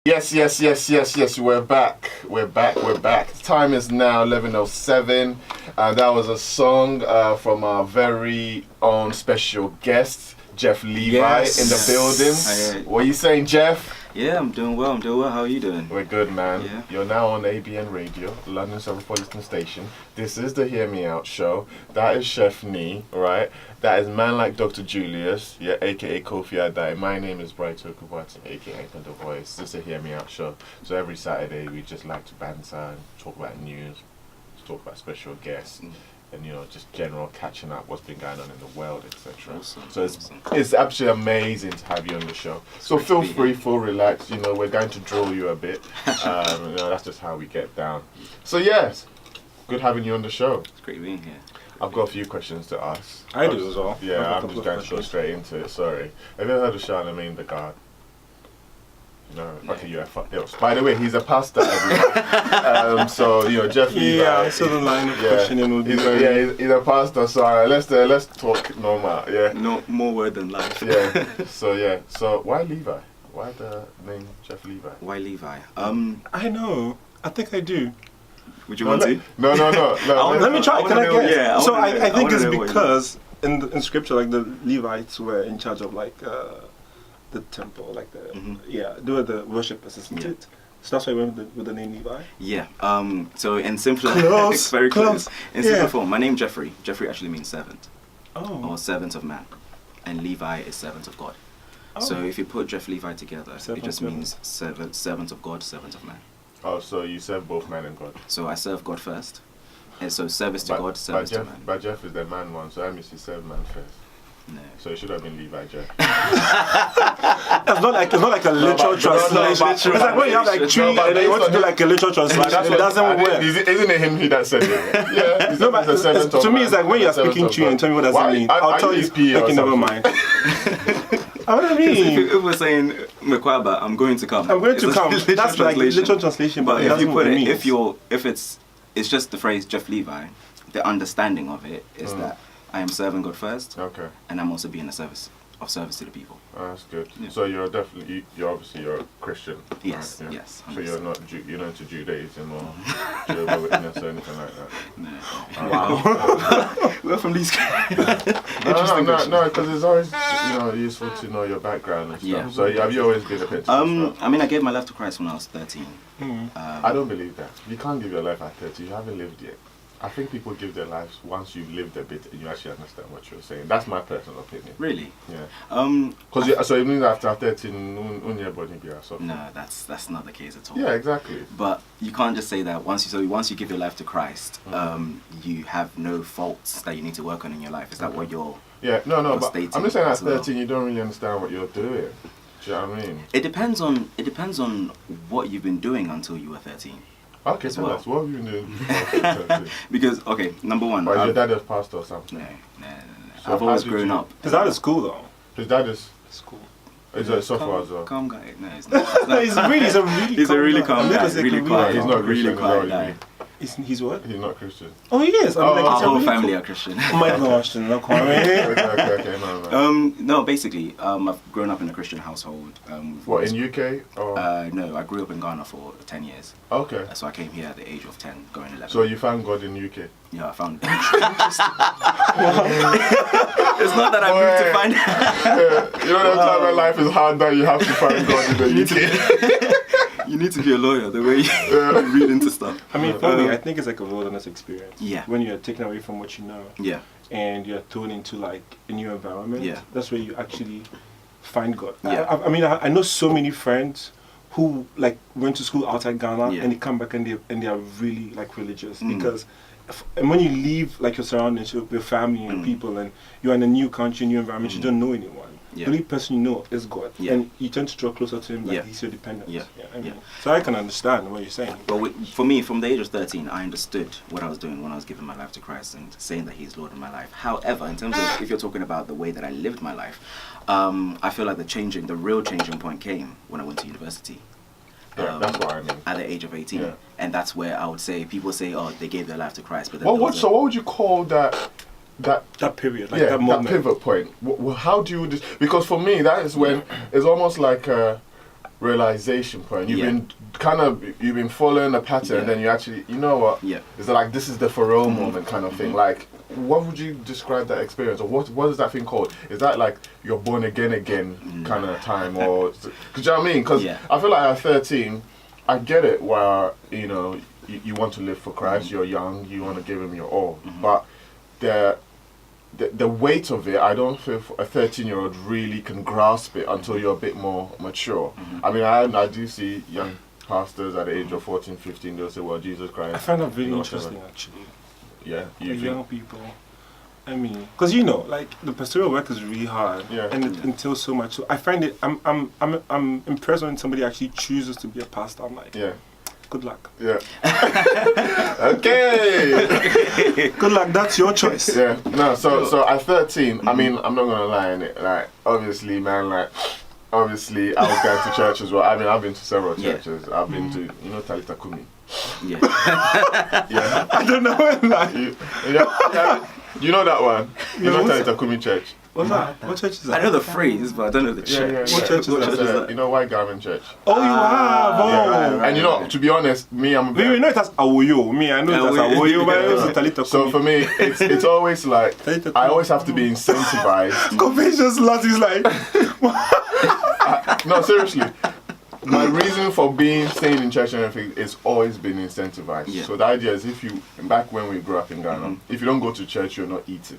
Yes. We're back. The time is now 11:07. That was a song from our very own special guest, Jeph Levi, in the building. What are you saying, Jeph? Yeah, I'm doing well. How are you doing? We're good, man. Yeah. You're now on ABN Radio, London Metropolitan Station. This is the Hear Me Out show. That is Chef Nee, right? That is Man Like Dr. Julius, aka Kofi Adai. My name is Brighto Kubati, aka The Voice. This is a Hear Me Out show. So every Saturday we just like to banter and talk about news, talk about special guests. And just general catching up, what's been going on in the world, etc. Awesome. So it's absolutely amazing to have you on the show. So feel free, feel relaxed. We're going to drill you a bit. That's just how we get down. So yes, good having you on the show. It's great being here. I've got a few questions to ask. I do as well. Yeah, I'm just going to go straight into it. Sorry. Have you ever heard of Charlemagne the God? No. Okay, you have. By the way, he's a pastor. So Jeph Levi. Yeah, I saw the line of questioning. He's a pastor. So let's talk normal. Yeah. No more word than life. Yeah. So why Levi? Why the name Jeph Levi? Why Levi? I know. I think I do. Would you want to? No. Let me try. Can I guess? Yeah. I think it's because in scripture, like the Levites were in charge of the temple, they were the worshippers, isn't it? So that's why I went with the name Levi. Yeah. So in simpler, close, very close. In simple form, my name Jeffrey. Jeffrey actually means servant. Oh. Or servant of man, and Levi is servant of God. Oh. So if you put Jeph Levi together, it just means servant of God, servant of man. Oh, so you serve both man and God. So I serve God first, and so service to God, service to man. But Jeph is the man one, so that means you serve man first. No. So it should have been Levi Jeph. It's not like a literal translation. It's like when you have tree and then you want to do a literal translation. It doesn't work. Isn't it him that said it? Yeah. No, but to me it's like when you're speaking tree and tell me what does it mean. I'll tell you. Okay, never mind. What do you mean? If we're saying Mekwaba, I'm going to come. I'm going to come. That's like literal translation, but if you put it, if it's just the phrase Jeph Levi, the understanding of it is that I am serving God first. Okay. And I'm also being of service to the people. Oh, that's good. Yeah. So you're obviously a Christian. Yes. Right? Yeah. Yes. 100%. So you're not into Judaism or Jehovah's Witness or anything like that. No. Wow. We're from these. No, because it's always useful to know your background and stuff. Yeah. So have you always been a Pentecostal? I gave my life to Christ when I was 13. I don't believe that. You can't give your life at 30. You haven't lived yet. I think people give their lives once you've lived a bit and you actually understand what you're saying. That's my personal opinion. Really? Yeah. So it means after 13, no, that's not the case at all. Yeah, exactly. But you can't just say that once you give your life to Christ, you have no faults that you need to work on in your life. Is that what you're? Yeah, no. But I'm just saying at 13, you don't really understand what you're doing. Do you know what I mean? It depends on what you've been doing until you were 13. Okay, so that's what have you been doing? Because, number one. Or is your dad a pastor or something? No. So I've always grown up. His dad is school though. His dad is school. He's a software as well. Calm guy. No, he's not. He's a really calm guy. Really quiet. He's not really quiet guy. He's what? He's not Christian. Oh, he is. Our whole family are Christian. Oh my gosh, no comment. Okay, no. No, basically, I've grown up in a Christian household. What, in UK? Or? No, I grew up in Ghana for 10 years. Okay. So I came here at the age of 10, going 11. So you found God in UK? Yeah, I found it. It's not that I moved to find it. You know that time when life is hard that you have to find God in the UK? You need to be a lawyer the way you read into stuff. I mean, for me, I think it's like a wilderness experience. Yeah. When you're taken away from what you know. Yeah. And you're thrown into a new environment. Yeah. That's where you actually find God. Yeah. I know so many friends who went to school outside Ghana and they come back and they are really religious because and when you leave your surroundings, your family and people, and you're in a new country, new environment, you don't know anyone. Yeah. The only person you know is God, and you tend to draw closer to Him. He's your dependent. So I can understand what you're saying. But for me, from the age of 13, I understood what I was doing when I was giving my life to Christ and saying that He's Lord in my life. However, in terms of if you're talking about the way that I lived my life, I feel like the real changing point came when I went to university. Yeah, that's what I mean. At the age of 18, and that's where I would say people say, "Oh, they gave their life to Christ." But so what would you call that period, that moment, that pivot point? How do you? Because for me, that is when it's almost like realization point. You've been following a pattern, and then you actually, you know what? Yeah. It's like this is the for real moment kind of thing. Like, what would you describe that experience, or what is that thing called? Is that like you're born again kind of time, or? Cause you know what I mean? Because I feel like at 13, I get it. Where you want to live for Christ. You're young. You want to give Him your all, but the weight of it, I don't feel a 13-year-old really can grasp it until you're a bit more mature. I mean, I do see young pastors at the age of 14, 15, they'll say, well, Jesus Christ. I find that very interesting, actually. Yeah, the young people. I mean, because like the pastoral work is really hard, and it entails so much. So I find it. I'm impressed when somebody actually chooses to be a pastor. I'm like, good luck. Yeah. Okay. Good luck. That's your choice. Yeah. No. So at 13, I mean, I'm not gonna lie in it. Like, obviously, man. Like, obviously, I was going to church as well. I mean, I've been to several churches. I've been to, Talita Kumi. Yeah. Yeah. I don't know when that. You know that one. You know Talita Kumi Church. What's that? What church is that? I know the phrase, but I don't know the church. What church is that? You know White Garment Church. Oh, you have. Oh. And to be honest, me, I'm. We know it as Awoyo. Me, I know it as Awoyo, but I know Talita Kumi. So for me, it's always like I always have to be incentivized. Confucius lost his life. No, seriously. My reason for staying in church and everything is always been incentivized. Yeah. So the idea is back when we grew up in Ghana, if you don't go to church, you're not eating.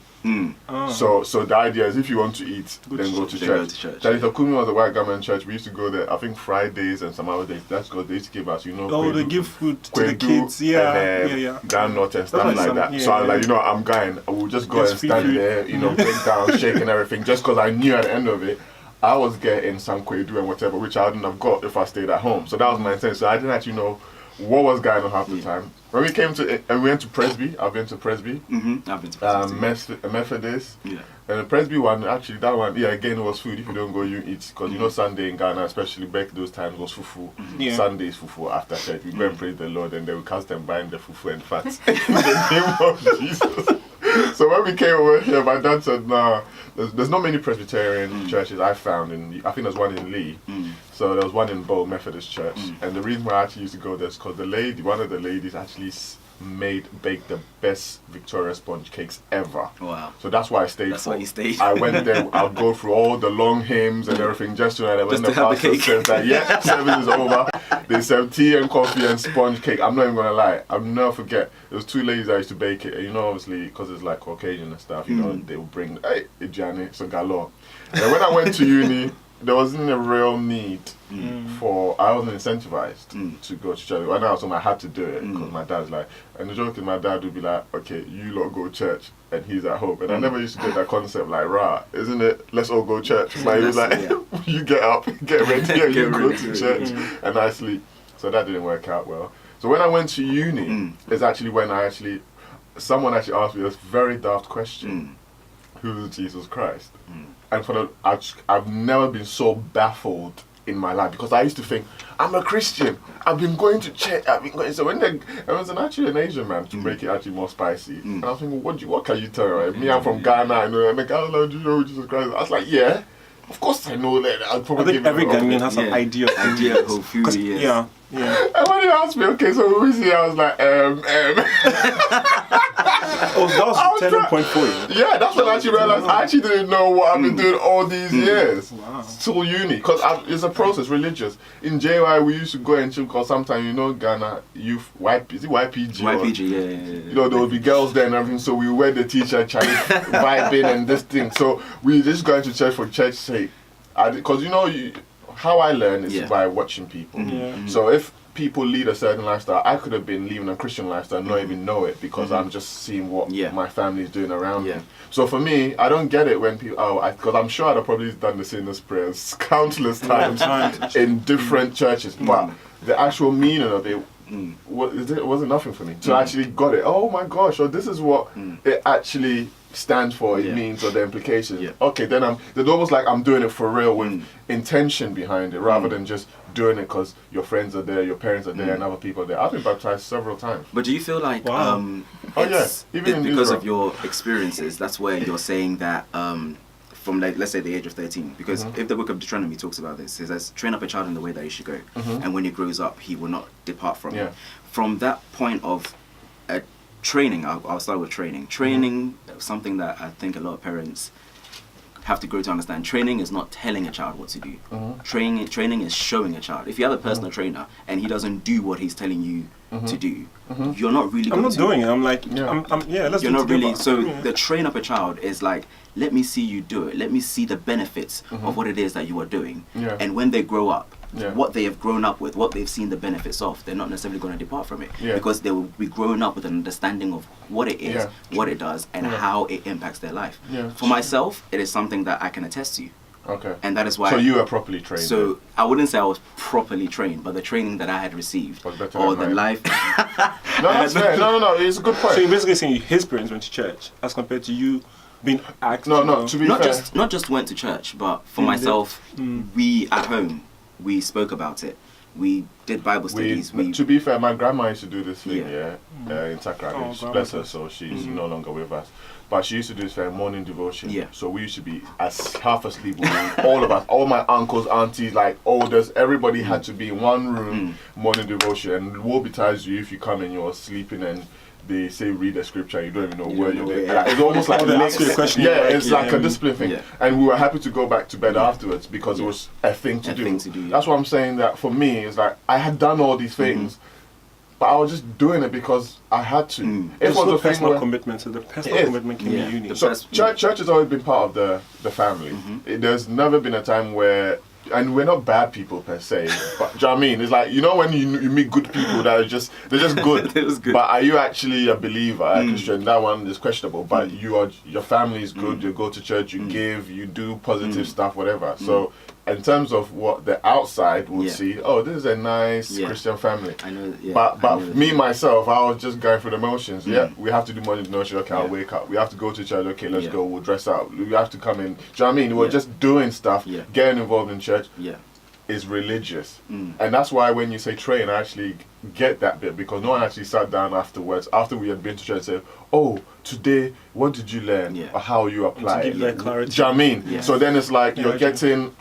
So the idea is if you want to eat, then go to church. Talita Kumi was a White Garment Church. We used to go there, I think Fridays and some other days. That's because they used to give us, they give food to the kids. Yeah. Down north and stuff like that. Yeah, so I was like, I'm going. I will just go and stand there, break down, shake and everything, just because I knew at the end of it, I was getting some kwedu and whatever, which I wouldn't have got if I stayed at home. So that was my intent. So I didn't actually know what was going on half the time. When we came to and we went to Presby, I've been to Presby. I've been to Presby. Methodist. Yeah. And the Presby one, actually, that one, again, it was food. If you don't go, you eat. Because Sunday in Ghana, especially back those times, was fufu. Sundays fufu after church. We go and praise the Lord, and then we cast them buying the fufu and fat. In the name of Jesus. So when we came over here, my dad said, "Nah, there's not many Presbyterian churches I found. I think there's one in Lee. So there was one in Bow Methodist Church. And the reason why I actually used to go there is because one of the ladies actually baked the best Victoria sponge cakes ever. Wow. So that's why I stayed. That's why you stayed. I went there. I'll go through all the long hymns and everything just to when the pastor says that service is over, they serve tea and coffee and sponge cake. I'm not even gonna lie. I'll never forget. There was 2 ladies that used to bake it. And obviously because it's like Caucasian and stuff, they will bring Ijani, so galore. And when I went to uni, there wasn't a real need I wasn't incentivized to go to church. When I was home, I had to do it because my dad's like, and the joke is my dad would be like, okay, you lot go to church and he's at home. And I never used to get that concept like, rah, isn't it? Let's all go to church. But he was like, you get up, get ready, and you go to church and I sleep. So that didn't work out well. So when I went to uni, is actually when someone actually asked me this very daft question. Who is Jesus Christ? And I've never been so baffled in my life because I used to think I'm a Christian. I've been going to church. So when there was actually an Asian man to make it actually more spicy, and I was thinking, what can you tell? Right? Me, I'm from Ghana. And the guy was like, do you know who Jesus Christ is? I was like, yeah, of course I know that. I think every Ghanaian has an idea of who he is. Yeah. And when he asked me, okay, so who is he? I was like, Oh, that was the turning point for you. Yeah, that's when I actually realized I actually didn't know what I've been doing all these years. Wow. Till uni. Because it's a process, religious. In JY, we used to go and chill because sometimes, Ghana, youth, is it YPG? YPG, yeah. There would be girls there and everything, so we wear the t-shirt, vibing and this thing. So we just go into church for church's sake. Because, how I learn is by watching people. So if people lead a certain lifestyle, I could have been living a Christian lifestyle and not even know it because I'm just seeing what my family is doing around me. So for me, I don't get it when people, because I'm sure I'd have probably done the sinner's prayers countless times in different churches, but the actual meaning of it wasn't nothing for me. So I actually got it. Oh my gosh, so this is what it actually stands for, it means, or the implications. Okay, then it's almost like I'm doing it for real with intention behind it rather than just doing it because your friends are there, your parents are there, and other people are there. I've been baptized several times. But do you feel like even because of your experiences, that's where you're saying that from like, let's say the age of 13, because if the book of Deuteronomy talks about this, it says train up a child in the way that he should go, and when he grows up he will not depart from it. From that point of training, I'll start with training. Something that I think a lot of parents have to grow to understand. Training is not telling a child what to do. Training is showing a child. If you have a personal trainer and he doesn't do what he's telling you to do, you're not really. I'm not doing it. I'm like, let's you're do not it really. together. So the train up a child is like, let me see you do it. Let me see the benefits of what it is that you are doing. And when they grow up, what they have grown up with, what they've seen the benefits of, they're not necessarily going to depart from it, because they will be growing up with an understanding of what it is, what it does, and how it impacts their life. For myself, it is something that I can attest to. Okay. And that is why. So you are properly trained. So then? I wouldn't say I was properly trained, but the training that I had received, Was better or than the mine. life. No, that's fair. No, it's a good point. So you're basically saying his parents went to church as compared to you being asked. To be not fair. not just went to church, but for myself, we at home, we spoke about it. We did Bible studies. To be fair, my grandma used to do this thing, Yeah. in Takra. Oh, Bless her, grandma. so she's no longer with us. But she used to do this thing, morning devotion. Yeah. So we used to be as half asleep, all of us, all my uncles, aunties, like elders, everybody had to be in one room, morning devotion. And woe betides you if you come and you're sleeping and they say read a scripture, you don't even know where you're doing. yeah. It's almost like Or they ask you a question, Yeah, you're like, it's like a yeah. discipline thing. Yeah. And we were happy to go back to bed afterwards because it was a thing to A do. thing to do, yeah. That's what I'm saying, that for me, it's like I had done all these things, but I was just doing it because I had to. It There's was no a thing personal where commitment, so the personal It is. commitment can Yeah. be uni. The so That's- church has always been part of the family. There's never been a time where, and we're not bad people per se, but do you know what I mean? It's like, you know, when you meet good people that are just, they're just good. They're just good. But are you actually a believer, a Christian? That one is questionable. But your family is good. You go to church, you give, you do positive stuff, whatever. So in terms of what the outside would Yeah. see, oh, this is a nice Yeah. Christian family. I know. Yeah, But I know me that. myself, I was just going through the motions. Yeah, we have to do morning devotion. Okay, I'll wake up. We have to go to church. Okay, let's Yeah. go. We'll dress up. We have to come in. Do you know what I mean? We're Yeah. just doing stuff. Yeah. Getting involved in church Yeah. is religious, and that's why when you say train, I actually get that bit, because no one actually sat down afterwards after we had been to church and said, "Oh, today, what did you learn? Yeah. Or how you apply To it?" give that clarity. Do you know what I mean? Yeah. So then it's like Yeah, you're I do. getting,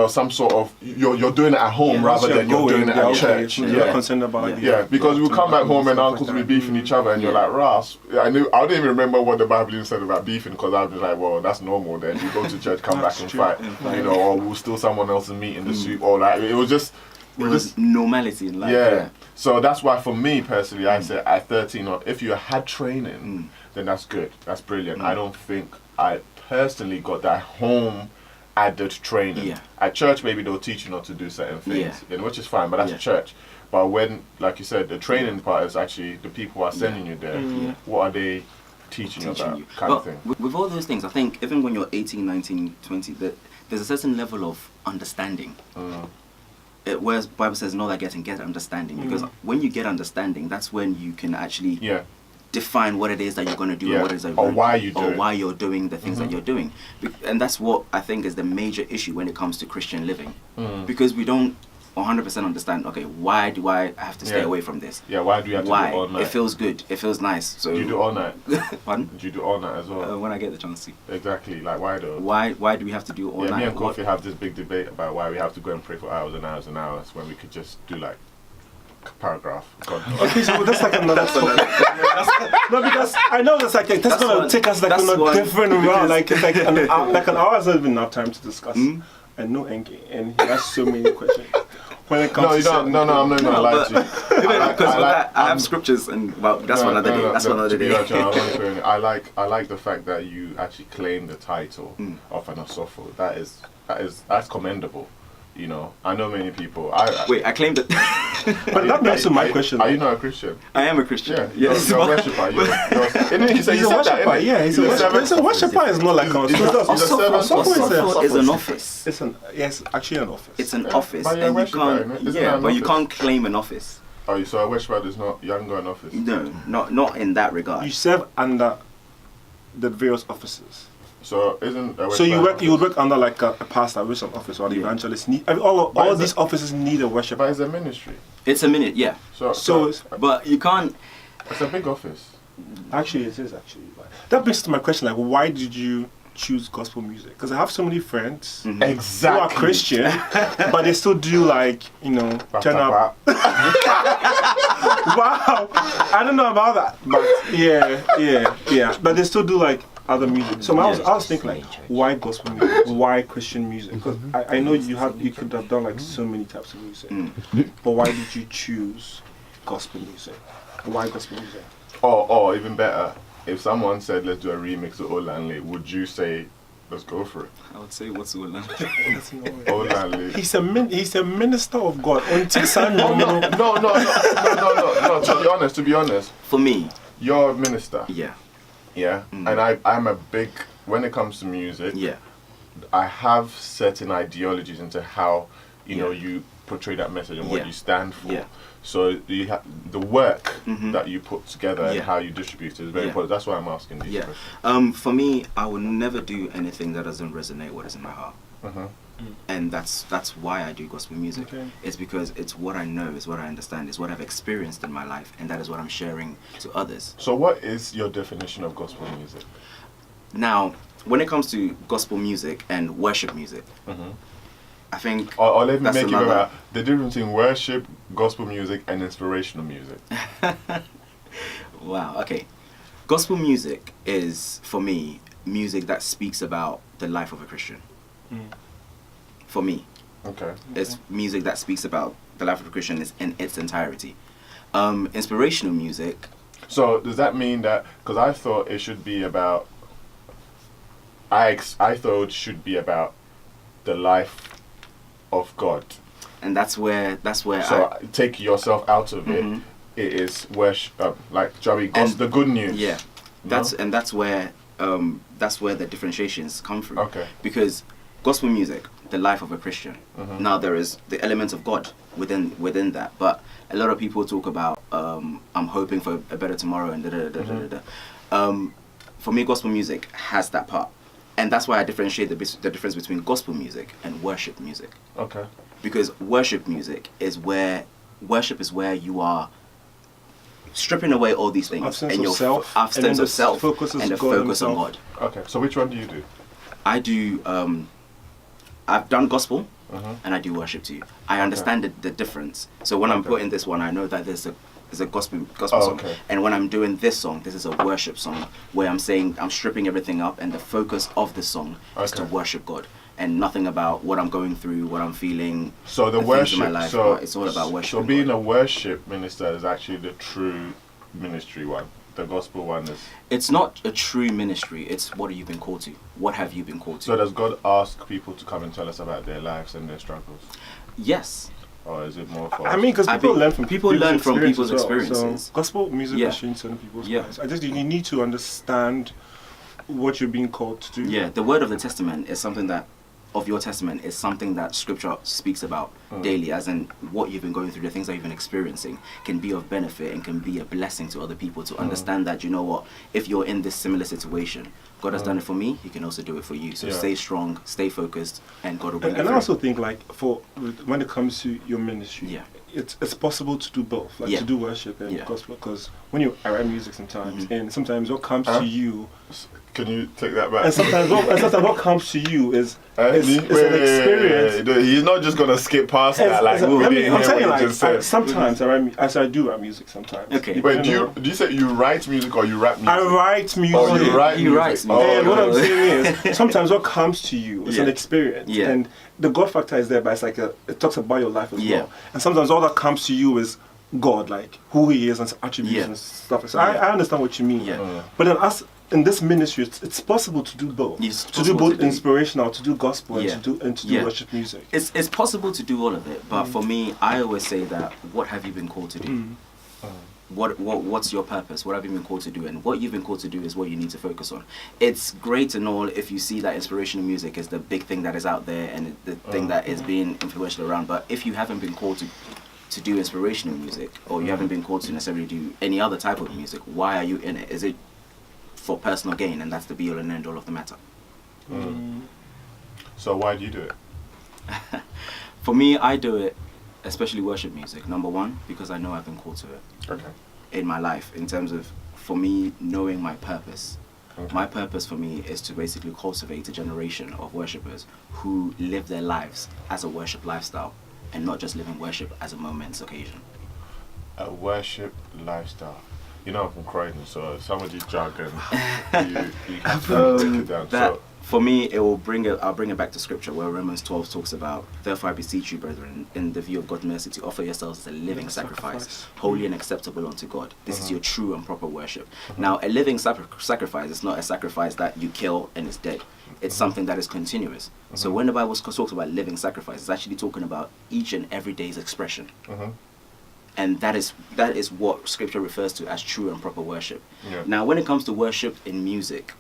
some sort of you're doing it at home Yeah. rather Once than you're doing it at okay, church. so Yeah. you're not concerned about like, Yeah, because we come back home and stuff uncles like will be that. beefing each other, and you're Yeah. like, Ross, I don't even remember what the Bible even said about beefing, because I was just like, well, that's normal. Then you go to church, come back That's and true. fight, Yeah. or we'll steal someone else's meat in the soup, or like it was just. It was normality in life. Yeah. So that's why for me personally, I say at 13, or if you had training, then that's good. That's brilliant. I don't think I personally got that home added training. Yeah. At church, maybe they'll teach you not to do certain things, which is fine, but that's Yeah. church. But when, like you said, the training part is actually the people who are sending you there. Yeah. What are they teaching you about? you. Kind of But thing. with all those things, I think even when you're 18, 19, 20, there's a certain level of understanding. Whereas Bible says, "Know that get understanding," because when you get understanding, that's when you can actually Yeah. define what it is that you're going to do, Yeah. and what it is that you're Or gonna why do, you do or it. why you're doing the things that you're doing. And that's what I think is the major issue when it comes to Christian living, because we don't 100% understand. Okay, why do I have to stay Yeah. away from this? Yeah, why do you have to Why? do it all night? It feels good. It feels nice. So Do you do it all night? Pardon? Do you do it all night as well? When I get the chance to. Exactly. Like, why though? Why do we have to do it all Yeah, night? me and What- Kofi have this big debate about why we have to go and pray for hours and hours and hours when we could just do like a paragraph. God. Okay, so that's like another topic. No, because I know that's That's gonna one- take us like that's on a one, different route. because- Like it's like an hour has not been enough time to discuss. I know Enki, and he has so many questions. When it comes No, to you don't. certain No, I'm not No, gonna lie but- to you. because for that, I have scriptures, and well, that's one other day. That's one other day. I like the fact that you actually claim the title of an apostle. That's commendable. You know, I know many people. Wait, I claimed it. But that brings to my question. Are you not a Christian? I am a Christian. Yeah, Yes. you're a worshiper. He's a worshiper. Yeah, he's a worshiper. Is not like a He's a servant. Apostle is an office. It's actually an office. It's an Yeah, office, but you're a and you worshiper, can't. isn't it? Isn't Yeah, that an but you office? can't claim an office. Oh, so a worshiper is not younger in office. No, not in that regard. You serve under the various offices. So isn't a So you worshiper- would work under like a pastor, bishop office, or the Yeah. evangelist. All But is these it- offices need a But worshiper. it's a ministry. It's a minute, yeah, So but you can't. it's a big office. actually, it is actually. That brings to my question: like, why did you choose gospel music? Because I have so many friends Exactly. who are Christian, but they still do like, turn up. Wow, I don't know about that, but yeah. But they still do like other music. So I was thinking like, why gospel music? Why Christian music? Because I know you could have done like so many types of music, but why did you choose gospel music? Why gospel music? Or even better, if someone said let's do a remix of Olanle, would you say let's go for it? I would say what's Olanle? Olanle. He's a minister of God. Until No. To be honest. For me, You're a minister. yeah. Yeah. And I'm a big, when it comes to music, Yeah. I have certain ideologies into how you portray that message and what you stand for. Yeah. So you the work that you put together and how you distribute it is very important. That's why I'm asking these questions. For me, I would never do anything that doesn't resonate with what is in my heart. And that's why I do gospel music. Okay. It's because it's what I know, it's what I understand, it's what I've experienced in my life, and that is what I'm sharing to others. So what is your definition of gospel music? Now, when it comes to gospel music and worship music, I think Or let me that's make you another- aware the difference between worship, gospel music, and inspirational music. Wow, okay. Gospel music is, for me, music that speaks about the life of a Christian. For me. Okay. It's music that speaks about the life of a Christian in its entirety. Inspirational music, So does that mean that, because I thought it should be about, I thought it should be about the life of God. and that's where So take yourself out of it. It is worship, like the good news. yeah, No? that's where the differentiations come from. Okay. Because gospel music, the life of a Christian. Now there is the element of God within that, but a lot of people talk about I'm hoping for a better tomorrow and for me, gospel music has that part, and that's why I differentiate the difference between gospel music and worship music. Okay. Because worship is where you are stripping away all these things Absence and of your self, absence and then of the self focus is and the God focus on himself. God. Okay. So which one do you do? I do. I've done gospel, and I do worship too. I understand the difference. So when I'm putting this one, I know that there's a gospel song, okay. and when I'm doing this song, this is a worship song where I'm saying I'm stripping everything up, and the focus of the song is to Okay. worship God, and nothing about what I'm going through, what I'm feeling. So the things worship. in my life, so but it's all about worship. So being a worship minister is actually the true ministry one. The gospel one is. It's not a true ministry. It's what have you been called to? What have you been called to? So does God ask people to come and tell us about their lives and their struggles, yes. or is it more for? I mean, because I people think learn from people learn from people's as well. experiences. So gospel music Yeah. is changing certain people's Yeah. lives. I just you need to understand what you're being called to do. Yeah, the word of the testament is something that, of your testament, is something that scripture speaks about daily, as in what you've been going through, the things that you've been experiencing can be of benefit and can be a blessing to other people to understand that, you know what, if you're in this similar situation, God has done it for me, he can also do it for you. So Yeah. stay strong, stay focused, and God will bring And it I through. also think like when it comes to your ministry, Yeah. it's possible to do both, like Yeah. to do worship and Yeah. gospel. Because when I write music sometimes, and sometimes what comes Huh? to you, Can you take that back? and sometimes what comes to you is Wait, an experience. He's not just gonna skip past that. Like, we I'm didn't hear saying what you just said. sometimes I do write music sometimes. Okay. Wait, do you say you write music or you rap music? I write music. Oh, you write He music. writes Oh, music. And what I'm okay. saying is, sometimes what comes to you is Yeah. an experience, Yeah. and the God factor is there, but it's like it talks about your life as Yeah. well. And sometimes all that comes to you is God, like who He is and His attributes Yeah. and stuff. So Yeah. I understand what you mean. Yeah. But then us in this ministry, it's possible to do both. It's To do possible both to do. inspirational, to do gospel, Yeah. and to do Yeah. worship music. It's possible to do all of it, but for me, I always say that, what have you been called to do? What's your purpose? What have you been called to do? And what you've been called to do is what you need to focus on. It's great and all if you see that inspirational music is the big thing that is out there and the thing that is being influential around. But if you haven't been called to do inspirational music, or you haven't been called to necessarily do any other type of music, why are you in it? Is it for personal gain? And that's the be all and end all of the matter. So why do you do it? For me, I do it, especially worship music. Number one, because I know I've been called to it Okay. in my life, in terms of, for me, knowing my purpose. Okay. My purpose for me is to basically cultivate a generation of worshippers who live their lives as a worship lifestyle and not just living worship as a moment's occasion. A worship lifestyle. You know I'm from Croydon, so some of these jargon, you have to break it down. That, So, for me, I'll bring it back to scripture where Romans 12 talks about, therefore I beseech you, brethren, in the view of God's mercy, to offer yourselves as a living sacrifice, holy and acceptable unto God. This is your true and proper worship. Now, a living sacrifice is not a sacrifice that you kill and it's dead. It's something that is continuous. So when the Bible talks about living sacrifice, it's actually talking about each and every day's expression. And that is what scripture refers to as true and proper worship. Yeah. Now, when it comes to worship in music,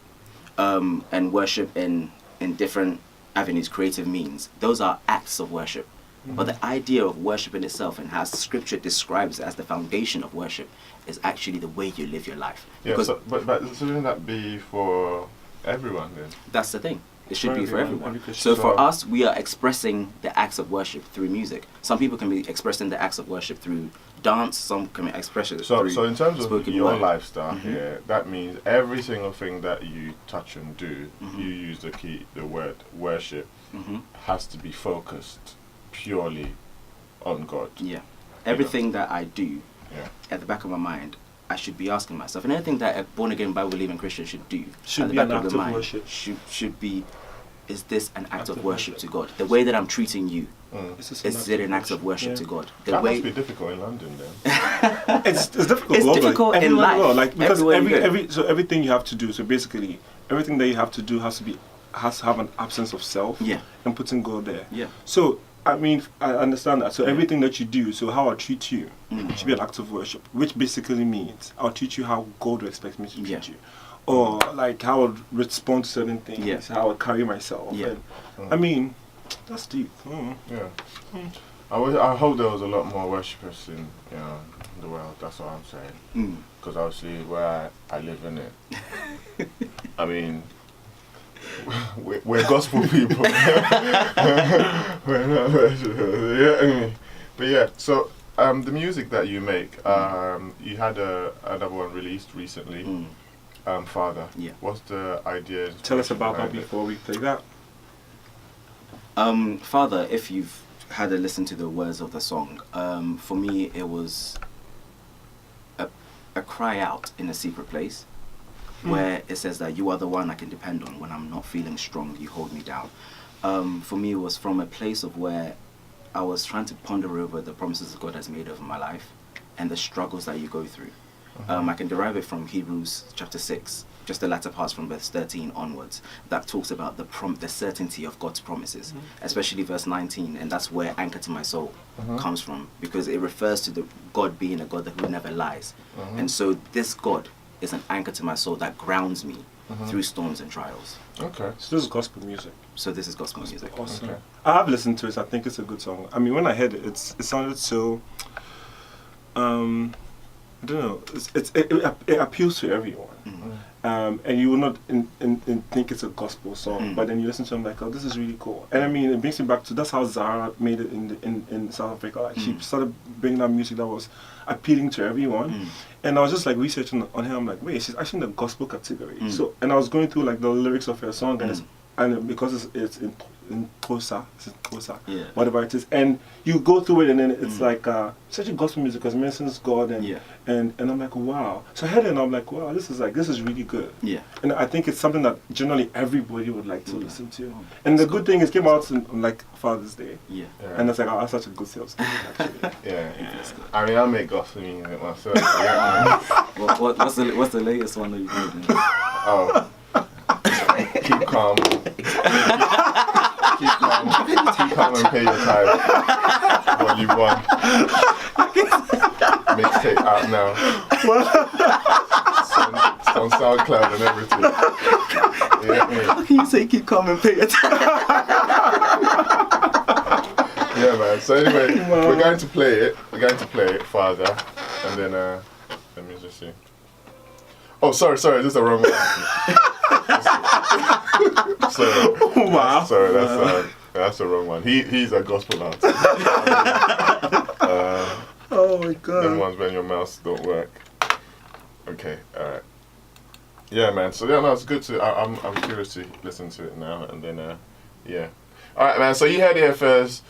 and worship in different avenues, creative means, those are acts of worship. But the idea of worship in itself, and how scripture describes it as the foundation of worship, is actually the way you live your life. yeah, Because so, but shouldn't that be for everyone then? that's the thing. It should be for everyone. every Christian. So for So- us, we are expressing the acts of worship through music. Some people can be expressing the acts of worship through dance. Some can express it So, through so in terms of spoken your word. lifestyle here, that means every single thing that you touch and do, you use the word worship, has to be focused purely on God. Yeah. Everything that I do, Yeah. at the back of my mind, I should be asking myself, and anything that a born-again, Bible-believing Christian should do, Should at the be back an of act the of mind, worship. should be, is this an act of worship to God? The way that I'm treating you, is it an act of worship to God? The That way must be difficult in London then. It's difficult. It's globally. difficult in Everywhere life. you go, like, because Everywhere you go. so everything you have to do. So basically, everything that you have to do has to have an absence of self. Yeah. And putting God there. Yeah. So I mean, I understand that. So everything that you do, so how I treat you, should be an act of worship, which basically means I'll treat you how God would expect me to treat Yeah. you, or like how I would respond to certain things, Yeah. how I would carry myself. Yeah. And, I mean, that's deep. Yeah. I hope there was a lot more worshippers in the world. That's what I'm saying. Because obviously where I live in it, I mean, we're gospel people. We're not worshippers. Yeah, I mean, but yeah. So the music that you make, you had another one released recently. Father. Yeah. What's the idea? Tell us about that behind it? before we play that. Father, if you've had a listen to the words of the song, for me it was a cry out in a secret place, where it says that you are the one I can depend on when I'm not feeling strong. You hold me down. For me, it was from a place of where I was trying to ponder over the promises God has made over my life and the struggles that you go through. I can derive it from Hebrews chapter 6, just the latter parts from verse 13 onwards, that talks about the certainty of God's promises, especially verse 19, and that's where Anchor to My Soul comes from, because it refers to the God being a God who never lies. And so this God is an anchor to my soul that grounds me through storms and trials. Okay. So this is gospel music. So this is gospel music. Awesome. Okay. I have listened to it. I think it's a good song. I mean, when I heard it, it sounded so. I don't know. It appeals to everyone. And you will not think it's a gospel song, but then you listen to it and like, oh, this is really cool. And I mean, it brings me back to that's how Zara made it in South Africa. Like she started bringing out music that was appealing to everyone. And I was just like researching on her. I'm like, wait, she's actually in the gospel category. So, and I was going through like the lyrics of her song, and because it's in Xhosa, Yeah. whatever it is, and you go through it, and then it's like such a gospel music because it mentions God, and I'm like, wow. So I heard it, and I'm like, wow, this is really good. Yeah. And I think it's something that generally everybody would like to listen to. And the good thing is, it came out on like Father's Day. Yeah. And it's like, oh, that's such a good sales gig, actually. Yeah. That's good. I mean, I make gospel music myself. Yeah. What's the latest one that you've made? Oh. Keep calm. Keep calm and pay your tithe. Volume 1. Mixtape out now. It's on SoundCloud and everything. Yeah, How can you say keep calm and pay attention? yeah, man. So anyway, we're going to play it. We're going to play it, Father. And then, let me just see. Oh, sorry, this is the wrong one. Wow. Sorry, that's the wrong one. He's a gospel artist. Oh my Them God. ones when your mouse don't work. Okay, alright. Yeah, man. So yeah, no, it's good to. I'm curious to listen to it now, and then yeah. All right, man. So you heard it here first.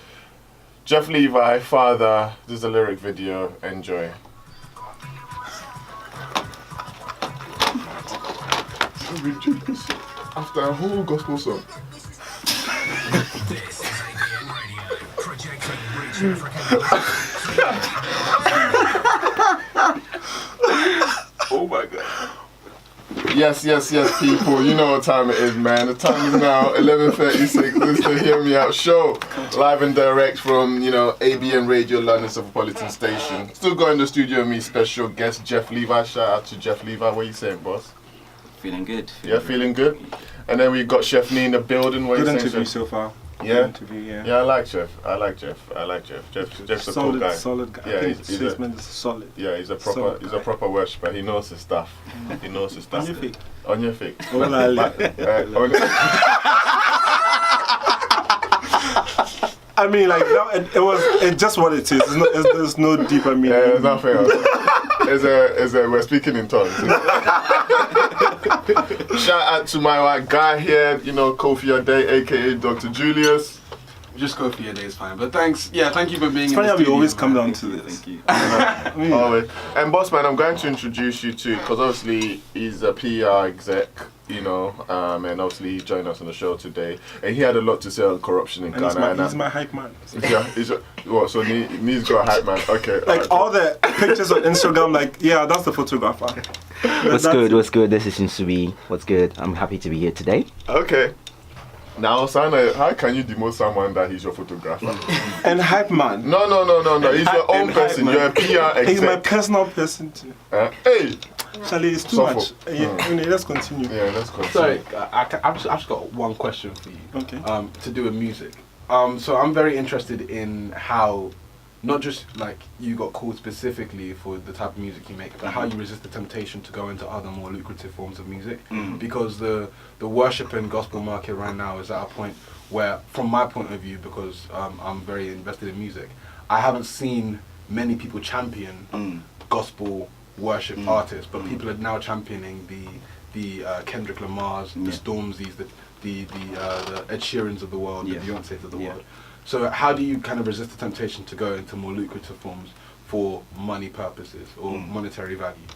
Jeph Levi, Father. This is the lyric video. Enjoy. Ridiculous. After a whole gospel song. Oh my God. Yes, people. You know what time it is, man. The time is now 11:36. This is the Hear Me Out show. Live and direct from, ABN Radio, London Metropolitan Station. Still got in the studio with me, special guest Jeph Levi. Shout out to Jeph Levi. What are you saying, boss? Feeling good. Feeling good? And then we got Chef Nee in the building. What are you saying, interview Chef? so far. Yeah? Interview, Yeah, I like Jeph. Jeff's a cool guy. Solid guy. Yeah, I think he's solid. Yeah, he's a proper worshiper. He knows his stuff. He knows his stuff. On your feet. I mean, like it's just what it is. There's no deeper meaning. Yeah, there's nothing else. We're speaking in tongues. Shout out to my guy here, Kofi Ade, aka Dr. Julius. Just Kofi Ade is fine, but thanks. Yeah, thank you for being. It's funny how we always come down to this. Thank you. Always. And boss man, I'm going to introduce you to, because obviously he's a PR exec, and obviously he joined us on the show today, and he had a lot to say on corruption in Ghana. He's my hype man. Yeah, so Nee's got a hype man. Okay. Like all the pictures on Instagram, that's the photographer. What's good? This is Shinsubi. What's good? I'm happy to be here today. Okay. Now, Sana, how can you demote someone that he's your photographer? And hype man. No. He's your own person. You're a PR exec. He's my personal person too. Hey! Charlie, it's too much. Let's continue. Yeah, let's continue. Sorry, I've just got one question for you. Okay. To do with music. So I'm very interested in how, not just like you got called specifically for the type of music you make, but how you resist the temptation to go into other more lucrative forms of music. Because the worship and gospel market right now is at a point where, from my point of view, because I'm very invested in music, I haven't seen many people champion gospel worship artists, but people are now championing the Kendrick Lamars, the Stormzy's, the Ed Sheerans of the world, the Beyonce's of the world. So how do you kind of resist the temptation to go into more lucrative forms for money purposes or monetary value?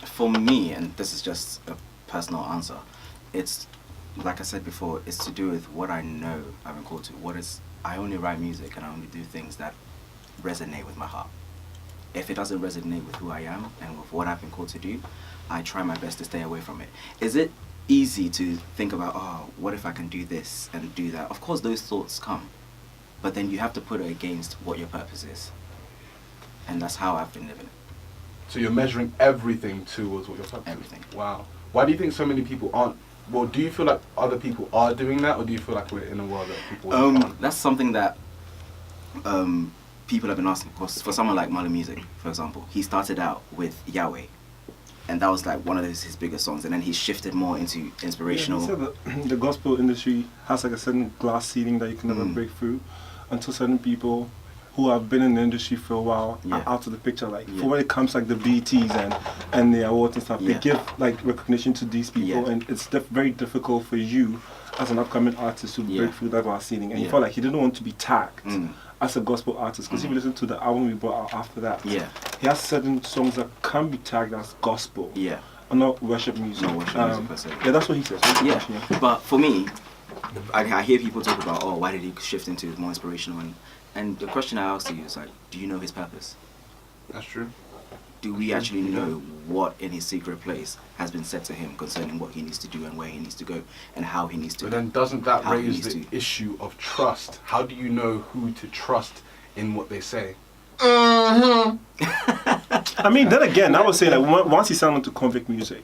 For me, and this is just a personal answer, it's, like I said before, it's to do with what I know I've been called to. I only write music and I only do things that resonate with my heart. If it doesn't resonate with who I am and with what I've been called to do, I try my best to stay away from it. Is it easy to think about, what if I can do this and do that? Of course those thoughts come, but then you have to put it against what your purpose is. And that's how I've been living it. So you're measuring everything towards what your purpose is? Everything. Wow. Why do you think so many people aren't? Well, do you feel like other people are doing that, or do you feel like we're in a world that people aren't? That's something that people have been asking. Because for someone like Mala Music, for example, he started out with Yahweh, and that was like one of his biggest songs, and then he shifted more into inspirational. Yeah, the gospel industry has like a certain glass ceiling that you can never break through until certain people who have been in the industry for a while are out of the picture. Like for when it comes like the BTs and the awards and stuff, they give like recognition to these people, and it's very difficult for you as an upcoming artist to break through that glass ceiling. And you felt like he didn't want to be tagged as a gospel artist, because if you listen to the album we brought out after that, he has certain songs that can be tagged as gospel, and not worship music. Not worship music per se. Yeah, that's what he says. But for me, I hear people talk about, why did he shift into more inspirational? And the question I ask you is like, do you know his purpose? That's true. Do we actually know what in his secret place has been said to him concerning what he needs to do and where he needs to go and how he needs to But then doesn't that raise the issue of trust? How do you know who to trust in what they say? I mean, then again, I would say that once he signed on to Convict Music,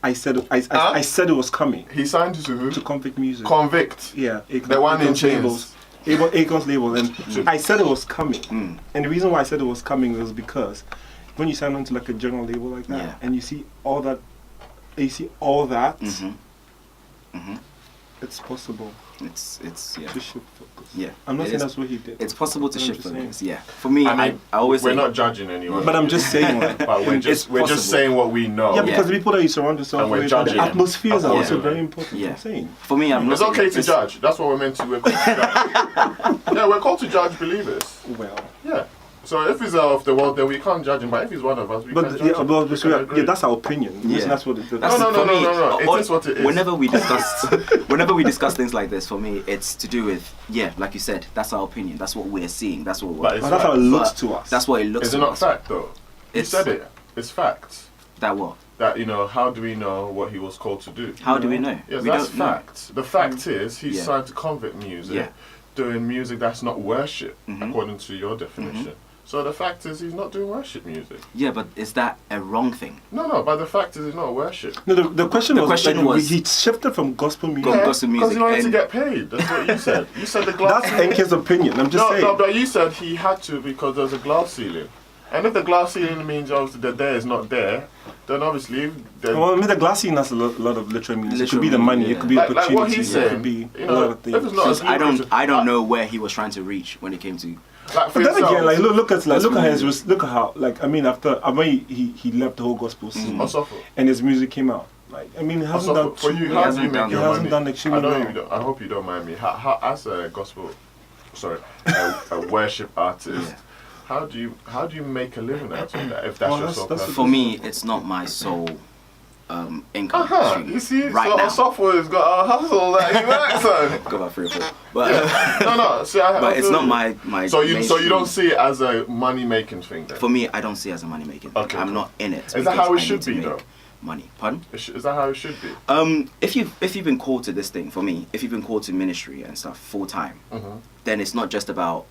I said it was coming. He signed to who? To Convict Music. Convict. Yeah. The one in chains. Akon's label, and I said it was coming. And the reason why I said it was coming was because when you sign on to like a general label like that, and you see all that, it's possible. It's yeah. To shift focus. Yeah. I'm not It saying is. that's what he did. It's possible to But I'm shift just saying. focus. Yeah. For me, I mean, I always we're say, not judging anyone. But I'm just saying, like, But we're just possible. saying what we know. yeah, because Yeah. the people that you surround yourself And we're with, judging. the atmospheres are Yeah. also very important. Yeah. I'm saying. for me, I'm It's not. okay to it's- judge. That's what we're meant to. We're called to judge. Yeah, we're called to judge believers. Well, Yeah. So if he's of the world, then we can't judge him. But if he's one of us, we can but judge yeah, him. but We can agree. that's our opinion. Yeah. That's what it, That's No, for me, It or- is what it is. Whenever we discuss, whenever we discuss things like this, for me, it's to do with like you said, that's our opinion. That's what we're seeing. That's what. But We're, it's But that's how it looks but to us. That's what it looks. Is it to not us. fact though? You It's- said it. It's fact. That what? That how do we know what he was called to do? How do we know? Yes, we that's don't know. fact. The fact is he's Yeah. trying to convert music, Yeah. doing music that's not worship, Mhm. according to your definition. So the fact is he's not doing worship music. Yeah, but is that a wrong thing? No, but the fact is it's not worship. No, the question The was, question like, was- he shifted from gospel music. Go- gospel because music he wanted to and- get paid. That's what you said. You said the glass. That's Enke's opinion. I'm just saying. No, but you said he had to because there's a glass ceiling. And if the glass ceiling means obviously the there is not there, then obviously then Well, I mean, the glass scene has a lot of literal meanings. It Literal could be the meaning, money. yeah. It could be like opportunity. what he's It saying, could be you a know, lot of if things. it's not Because as I lucrative- don't know where he was trying to reach when it came to. Like for But then yourself, again, like look at Gospel his music. look at how like I mean after he left the whole gospel scene Also, and his music came out. Like I mean, he hasn't done for you, too- how do hasn't you make done- your he hasn't money? done extremely I know well. you don't. I hope you don't mind me. How as a gospel, sorry, a worship artist, how do you make a living out of that? If that's Well, your that's- sole that's purpose? For me, it's not my sole income stream. You see, right so now. a software's got a hustle that he works on. Got about 3 or 4, but No. See, I but it's feel not you. my. So you mainstream. don't see it as a money making thing then? For me, I don't see it as a money making. Okay, I'm cool. not in it. Is that how it because I should need to be, make though? Money. Pardon? Is that how it should be? If you've been called to this thing, for me, if you've been called to ministry and stuff full time, Mhm. then it's not just about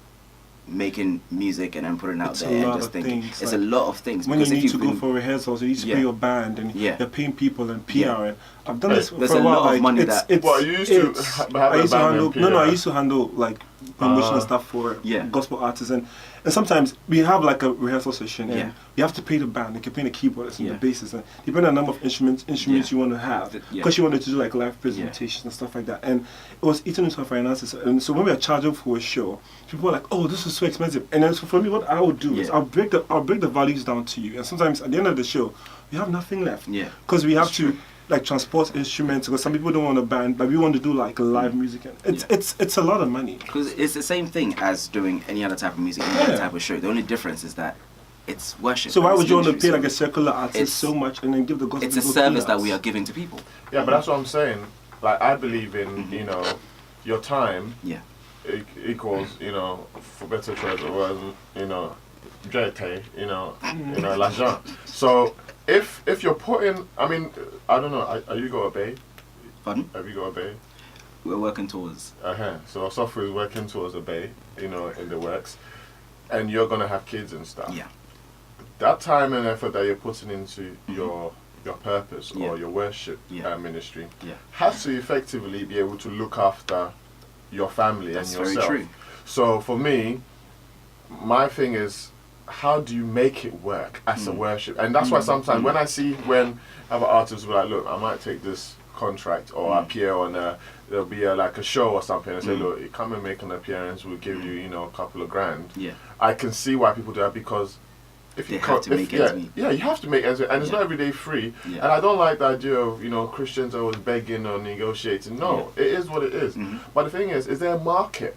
making music and then putting it out It's a there and lot just of thinking. things, It's like, a lot of things. When you because if need to you've go been- for rehearsals, you need to Yeah. pay your band, and Yeah. you're paying people and PR. Yeah. And I've done this There's for a a while. lot of like, money it's, that- it's, Well, you used to it's- have a I used to band handle and no, I PR. used to handle like promotion and stuff for Yeah. gospel artists, and sometimes we have like a rehearsal session, and Yeah. you have to pay the band, like you're paying the keyboardist and Yeah. the bassist, and depending on the number of instruments Yeah. you want to have, Yeah. because you wanted to do like live presentations and stuff like that, and it was eating into our finances. And so when we are charging for a show, people are like, "Oh, this is so expensive." And then so for me, what I would do is Yeah. I'll break the values down to you, and sometimes at the end of the show, we have nothing left, Yeah. because we have That's to. true. Like transport instruments, because some people don't want a band, but we want to do like live music. And it's a lot of money. Because it's the same thing as doing any other type of music, any other Yeah. type of show. The only difference is that it's worship. So why and would it's you want to ministry, pay so like a secular artist it's- so much and then give the gospel It's a people service that peanuts? we are giving to people. Yeah, but that's what I'm saying. Like I believe in your time Yeah. equals for better choice of words jete l'argent. So if you're putting, I mean, I don't know, are you got a bay? Pardon? Have you got a bay? We're working towards. So our software is working towards a bay, in the works, and you're gonna have kids and stuff. Yeah. That time and effort that you're putting into your purpose Yeah. or your worship Yeah. ministry Yeah. has to effectively be able to look after your family That's and very yourself. true. So for me, my thing is, how do you make it work as a worship? And that's why sometimes when I see when other artists will like, look, I might take this contract or appear on there'll be like a show or something and say, look, you come and make an appearance, we'll give you, a couple of grand. Yeah. I can see why people do that because if They you have to make ends meet. yeah, you have to make ends meet, and it's Yeah. not every day free. Yeah. And I don't like the idea of Christians always begging or negotiating. No, it is what it is. Mhm. But the thing is there a market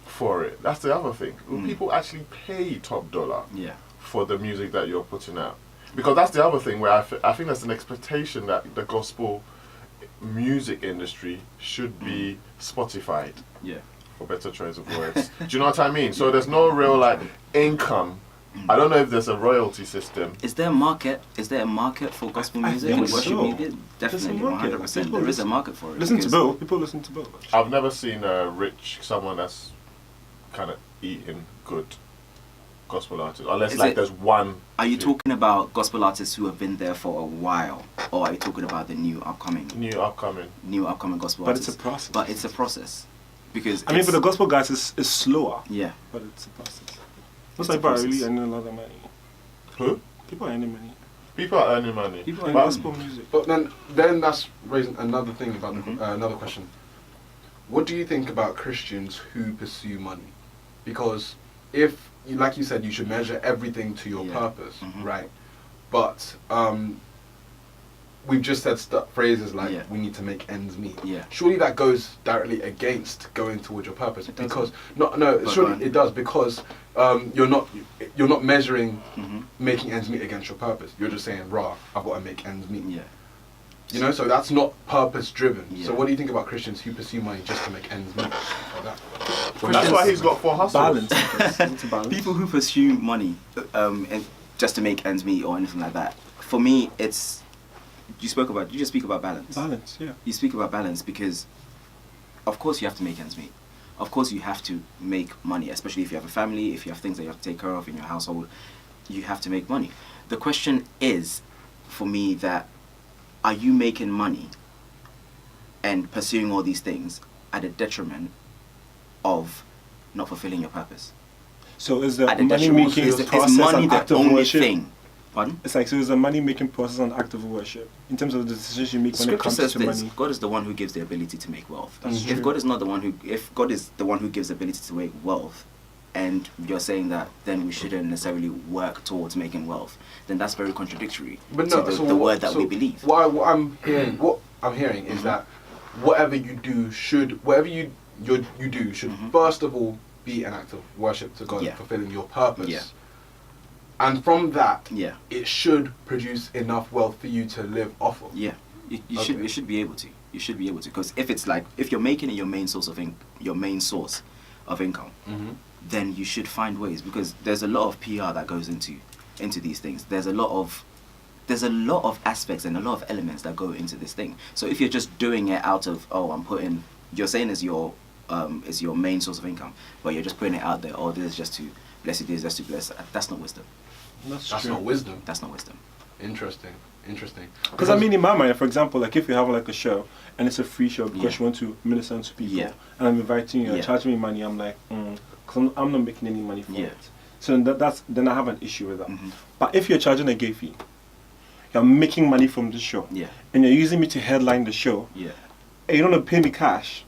for it? That's the other thing. Will Mm. people actually pay top dollar Yeah. for the music that you're putting out? Because that's the other thing where I think there's an expectation that the gospel music industry should be Spotified, Yeah. for better choice of words. Do you know what I mean? So there's no real like income. I don't know if there's a royalty system. Is there a market? Is there a market for gospel I music think and worship so. music? There's a Definitely, market. 100%. People There is a listen- market for it. Listen to because- both. People listen to both. I've never seen someone that's kind of eating good gospel artist, unless Is like it- there's one. Are you few. talking about gospel artists who have been there for a while, or are you talking about the new upcoming New upcoming? gospel But artists? it's a process. But it's a process, because I mean, it's- for the gospel guys, it's slower, yeah, but it's a process. It's Most a people are process. really earning a lot of money. Who? People are earning money. People are earning money. People are in But- gospel music. But then that's raising another thing about Mhm. another question. what do you think about Christians who pursue money? Because if, like you said, you should measure everything to your purpose, right? But we've just said phrases like we need to make ends meet. Yeah. Surely that goes directly against going towards your purpose, It because doesn't. surely it does, because you're not measuring making ends meet against your purpose. You're just saying, "Rah, I've got to make ends meet." Yeah. You know, so that's not purpose driven. Yeah. So what do you think about Christians who pursue money just to make ends meet? Like that? That's why he's got 4 hustles. Balance. It's a balance. People who pursue money and just to make ends meet or anything like that, for me, it's you just speak about balance. Balance, yeah. You speak about balance because, of course, you have to make ends meet. Of course, you have to make money, especially if you have a family, if you have things that you have to take care of in your household. You have to make money. The question is, for me, that are you making money and pursuing all these things at a detriment of not fulfilling your purpose? So is the At a money detriment, making is process money an the act of only worship? thing? Pardon? It's like, so is the money making process an act of worship in terms of the decisions you make when it Scripture comes says to this: money? God is the one who gives the ability to make wealth. That's If true. God is not the one who, if God is the one who gives the ability to make wealth, and you're saying that then we shouldn't necessarily work towards making wealth, then that's very contradictory But to no, the, so the what- word that so we believe. What I'm hearing is that whatever you do should first of all be an act of worship to God, Yeah. fulfilling your purpose. Yeah. And from that, Yeah. it should produce enough wealth for you to live off of. Yeah, you Okay. should be able to. You should be able to, because if you're making it your main source of income, then you should find ways, because there's a lot of PR that goes into these things. There's a lot of aspects and a lot of elements that go into this thing. So if you're just doing it out of you're saying is your main source of income, but you're just putting it out there. Oh, this is just to bless you. This is just to bless. That's not wisdom. That's true. not wisdom. That's not wisdom. Interesting. Because I mean, in my mind, for example, like if you have like a show and it's a free show because Yeah. you want to minister to people, Yeah. and I'm inviting you, Yeah. charging me money, I'm like, because I'm not making any money from Yeah. it. So then I have an issue with that. Mhm. But if you're charging a gay fee, you're making money from the show, Yeah. and you're using me to headline the show, Yeah. and you don't want to pay me cash,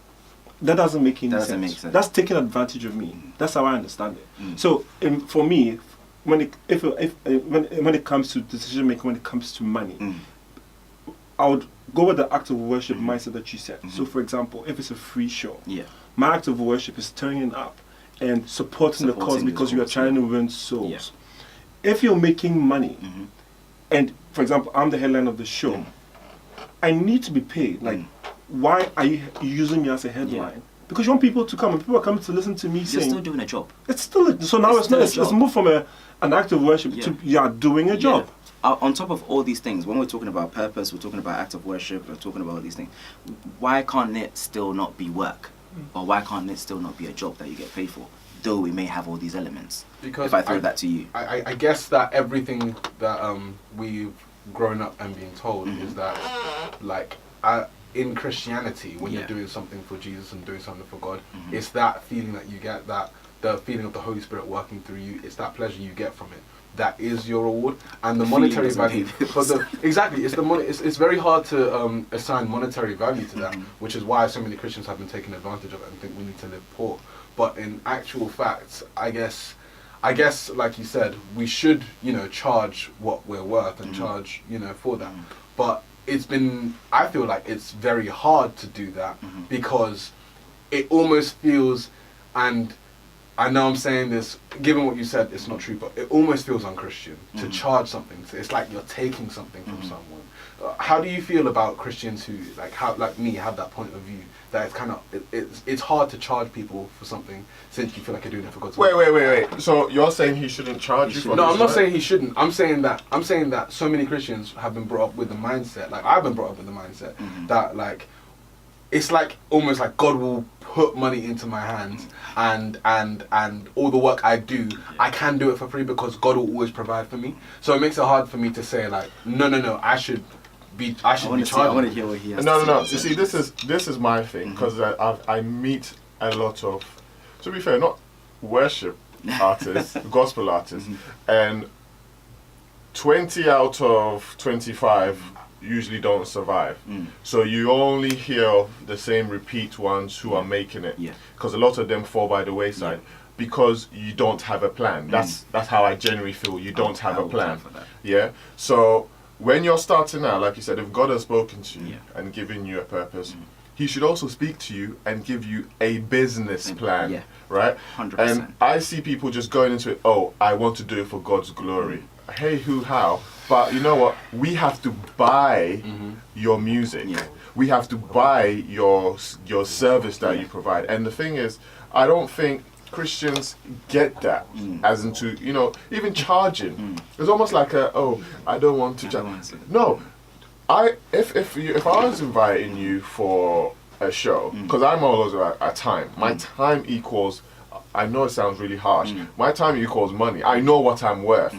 that doesn't make any That doesn't sense. make sense. That's taking advantage of me. That's how I understand it. Mm. So for me, when it comes to decision making, when it comes to money, Mm. I would go with the act of worship Mhm. mindset that you said. Mhm. So, for example, if it's a free show, Yeah. my act of worship is turning up and supporting the cause Supporting the because you are cause, trying yeah. to win souls. Yeah. If you're making money, Mhm. and for example, I'm the headline of the show, Mm. I need to be paid. Like, Mm. why are you using me as a headline? Because you want people to come, and people are coming to listen to me You're sing. still doing a job. It's still so now It's it's still not. a It's job. moved from an act of worship Yeah. to doing a job. On top of all these things, when we're talking about purpose, we're talking about act of worship, we're talking about all these things, why can't it still not be work? Or why can't it still not be a job that you get paid for? Though we may have all these elements. Because if I throw that to you. I guess that everything that we've grown up and been told Mhm. is that, like, in Christianity, when Yeah. you're doing something for Jesus and doing something for God, Mhm. it's that feeling that you get, that the feeling of the Holy Spirit working through you. It's that pleasure you get from it. That is your reward, and the The feeling monetary doesn't value. pay bills. Exactly, it's the money. It's very hard to assign monetary value to that, Mhm. which is why so many Christians have been taken advantage of it and think we need to live poor. But in actual facts, I guess, like you said, we should, charge what we're worth and Mhm. charge, for that. Mhm. But I feel like it's very hard to do that Mhm. because it almost feels, and I know I'm saying this, given what you said, it's not true, but it almost feels unchristian to Mhm. charge something. It's like you're taking something from Mhm. someone. How do you feel about Christians who, like me, have that point of view that it's kind of it's hard to charge people for something since you feel like you're doing it for God's Wait. will? So you're saying he shouldn't charge you for No, his I'm not work? saying he shouldn't. I'm saying that so many Christians have been brought up with the mindset, like I've been brought up with the mindset Mhm. that like it's like almost like God will put money into my hands and all the work I do, I can do it for free because God will always provide for me. So it makes it hard for me to say like, no, I should be I want to charging. hear what he has No. to say. You see, this is my thing because I meet a lot of, to be fair, not worship artists, gospel artists, Mhm. and 20 out of 25 usually don't survive. So you only hear of the same repeat ones who are making it. Yeah. Because a lot of them fall by the wayside because you don't have a plan. That's how I generally feel. You don't have a plan. For that. Yeah. So when you're starting out, like you said, if God has spoken to you and given you a purpose, He should also speak to you and give you a business plan. Yeah. Right? 100%. And I see people just going into it, oh, I want to do it for God's glory. Hey, who, how? But you know what? We have to buy your music. Yeah. We have to buy your service that you provide. And the thing is, I don't think Christians get that as into, you know, even charging. It's almost like I don't want to charge. No, if I was inviting you for a show, because I'm always about time. My time equals, I know it sounds really harsh, my time equals money. I know what I'm worth.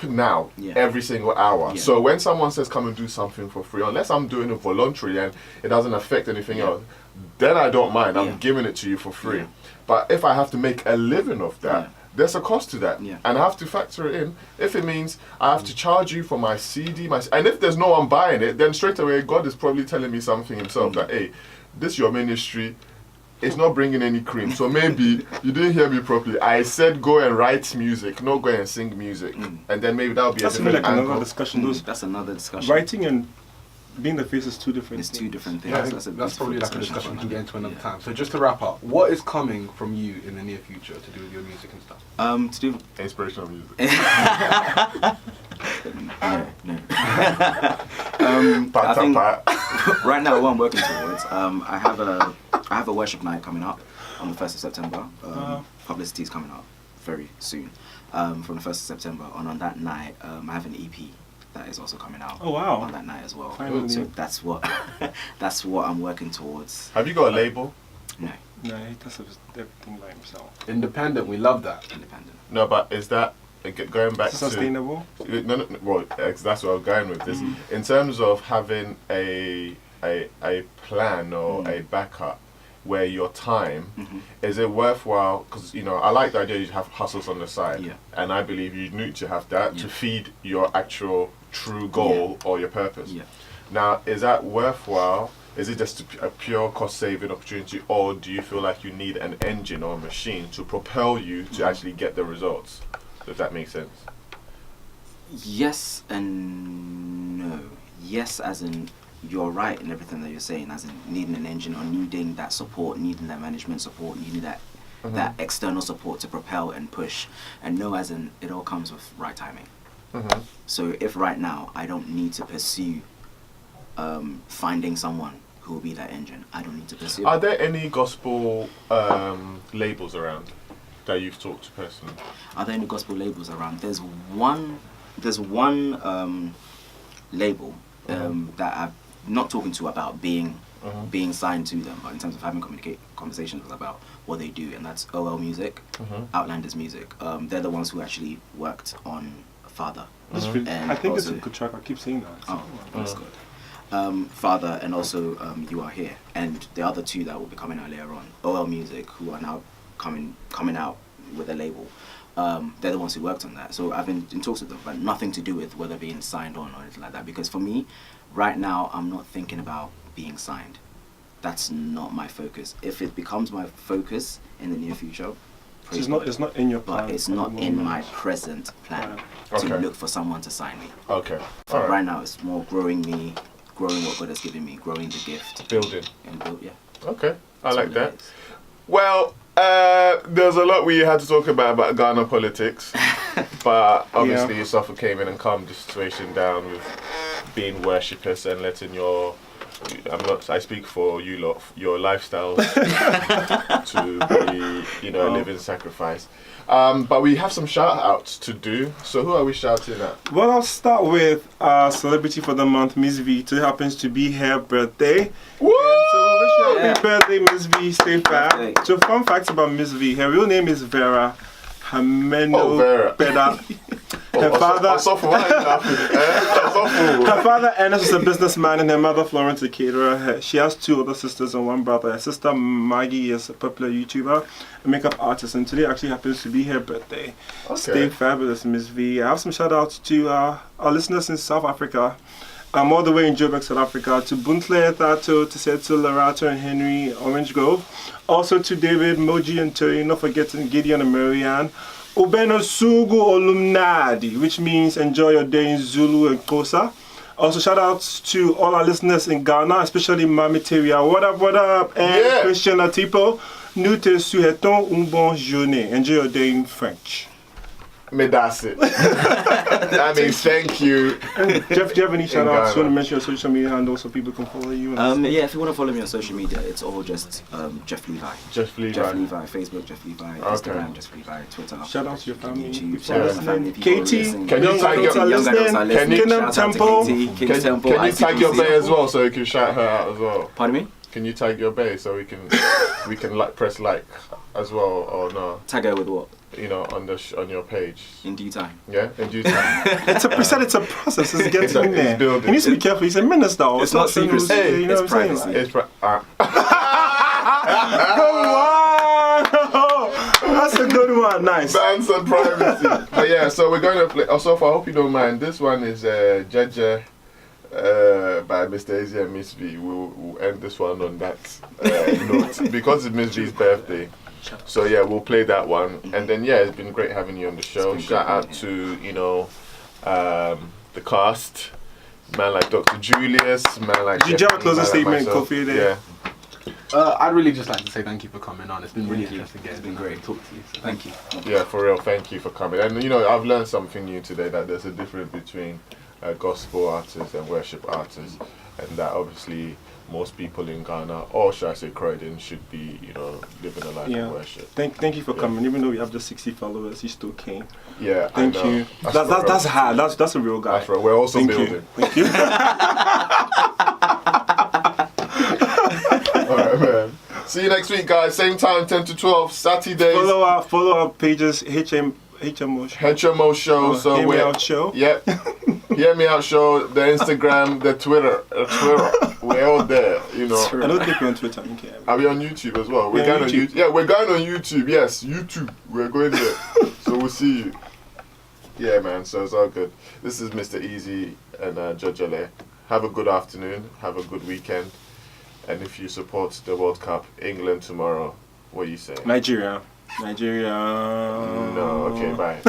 Now, every single hour. So when someone says come and do something for free, unless I'm doing it voluntarily and it doesn't affect anything else, then I don't mind. I'm giving it to you for free. But if I have to make a living of that, there's a cost to that. And I have to factor it in. If it means I have to charge you for my CD, and if there's no one buying it, then straight away God is probably telling me something himself that, hey, this your ministry, it's not bringing any cream. So maybe you didn't hear me properly. I said go and write music, not go and sing music. And then maybe that'll be a different like angle. another discussion. That's another discussion. Writing and being the face is two different It's things. two different things. Yeah, I think That's a that's probably like a beautiful discussion we can get into another Yeah. time. So just to wrap up, what is coming from you in the near future to do with your music and stuff? To do Inspirational music. no. Pat, I think pat. right now what I'm working towards, I have a worship night coming up on the 1st of September. Publicity is coming up very soon. From the 1st of September, and on that night, I have an EP that is also coming out. Oh, wow. On that night as well. Finally. So that's what I'm working towards. Have you got a label? No, No, he does everything by himself. Independent, we love that. independent. No, but is that going back to Sustainable? no, well, that's what I'm going with this. In terms of having a plan or a backup where your time is it worthwhile? Because you know I like the idea you have hustles on the side, and I believe you need to have that to feed your actual true goal or your purpose. Now, is that worthwhile? Is it just a pure cost-saving opportunity, or do you feel like you need an engine or a machine to propel you to actually get the results? If that makes sense. Yes and no. Yes, as in you're right in everything that you're saying, as in needing an engine or needing that support, needing that management support, needing that external support to propel and push. And no, as in it all comes with right timing. So if right now I don't need to pursue finding someone who will be that engine, I don't need to pursue. Are there any gospel labels around that you've talked to personally? Are there any gospel labels around? There's one label that I'm not talking to about being signed to them, but in terms of having conversations about what they do, and that's OL Music, Outlanders Music. They're the ones who actually worked on Father. I think it's a also- good track. I keep saying that. Oh, that's good. Father and also You Are Here, and the other two that will be coming out later on, OL Music, who are now coming out with a label. They're the ones who worked on that. So I've been in talks with them, but nothing to do with whether being signed on or anything like that. Because for me, right now, I'm not thinking about being signed. That's not my focus. If it becomes my focus in the near future, So it's not in your plan. but it's not in my present plan Okay. to look for someone to sign me. Okay. So All right. right now, it's more growing me, growing what God has given me, growing the gift, Building. and build. Yeah. Okay. I That's like what that. it is. Well, there's a lot we had to talk about Ghana politics, but obviously Suffolk came in and calmed the situation down with being worshippers and letting I speak for you lot, your lifestyles to be, a living sacrifice. But we have some shout outs to do. So who are we shouting at? Well, I'll start with celebrity for the month, Miss V. Today happens to be her birthday. Woo! So we wish you happy birthday, Miss V. Stay Birthday. fab. So fun facts about Miss V. Her real name is Vera Hameno Oh, Vera. Peda. Her father, her father Ernest is a businessman and her mother Florence a caterer. She has two older sisters and one brother. Her sister Maggie is a popular YouTuber, a makeup artist, and today actually happens to be her birthday. Okay. Stay fabulous, Miss V. I have some shout outs to our listeners in South Africa. all the way in Joburg, South Africa, to Buntle, Thato, to Setsu, Larato, and Henry, Orange Grove. Also to David, Moji, and Terry, not forgetting Gideon and Marianne. Ubeno Sugu Olumnadi, which means enjoy your day in Zulu and Kosa. Also, shout outs to all our listeners in Ghana, especially Mami Teria. What up, and Christian Atipo. Nous te souhaitons une bonne journée. Enjoy your day in French. Me, that's it. I mean, thank you. Jeph, do you have any shout outs? You want to mention your social media handle so people can follow you? Yeah, if you want to follow me on social media, it's all just Jeph Levi. Jeph Levi. Jeph Levi, Facebook, Jeph Levi, Instagram, Jeph Levi, Twitter. Shout out to your family. YouTube. Shout out to my family. Katie, can you tag your Kingdom Temple? Can you tag your bae as well so you can shout her out as well? Pardon me? Can you tag your bae so we can like press like as well or no? Tag her with what? You know, on your page. In due time. Yeah, in due time. He said it's a process. It's getting in there. Building. You need to be careful. He's a minister. It's not secrecy. Hey, you know it's what I'm privacy. saying? Come on! That's a good one. Nice. Bands and privacy. But yeah, so we're going to play. Also, I hope you don't mind. This one is Jeje by Mr. Easy and Miss V. We'll end this one on that note because it's Miss V's birthday. So yeah, we'll play that one, and then yeah, it's been great having you on the show. Shout out to the cast, man like Dr. Julius, man like. Did you have a closing statement, Kofi? Yeah. I'd really just like to say thank you for coming on. It's been really interesting. It's been great to talk to you. So thank you. Yeah, for real. Thank you for coming. And I've learned something new today, that there's a difference between gospel artists and worship artists, and that obviously most people in Ghana, or should I say Croydon, should be, living a life of worship. Thank you for coming. Even though we have just 60 followers, you still came. Yeah, thank you. That's hard. That's a real guy. That's right. We're also building. Thank you. All right, man. See you next week, guys. Same time, 10 to 12, Saturdays. Follow our pages, HMO Show. HMO Show. So Hear Me Out Show. Yep. Hear Me Out Show, the Instagram, the Twitter. We're all there, I don't think we're on Twitter. Okay. Are we on YouTube as well? We're going on YouTube. Yeah, we're going on YouTube. Yes, YouTube. We're going there. So we'll see you. Yeah, man. So it's all good. This is Mr. Easy and Jojale. Have a good afternoon. Have a good weekend. And if you support the World Cup, England tomorrow, what are you saying? Nigeria. No, okay, bye.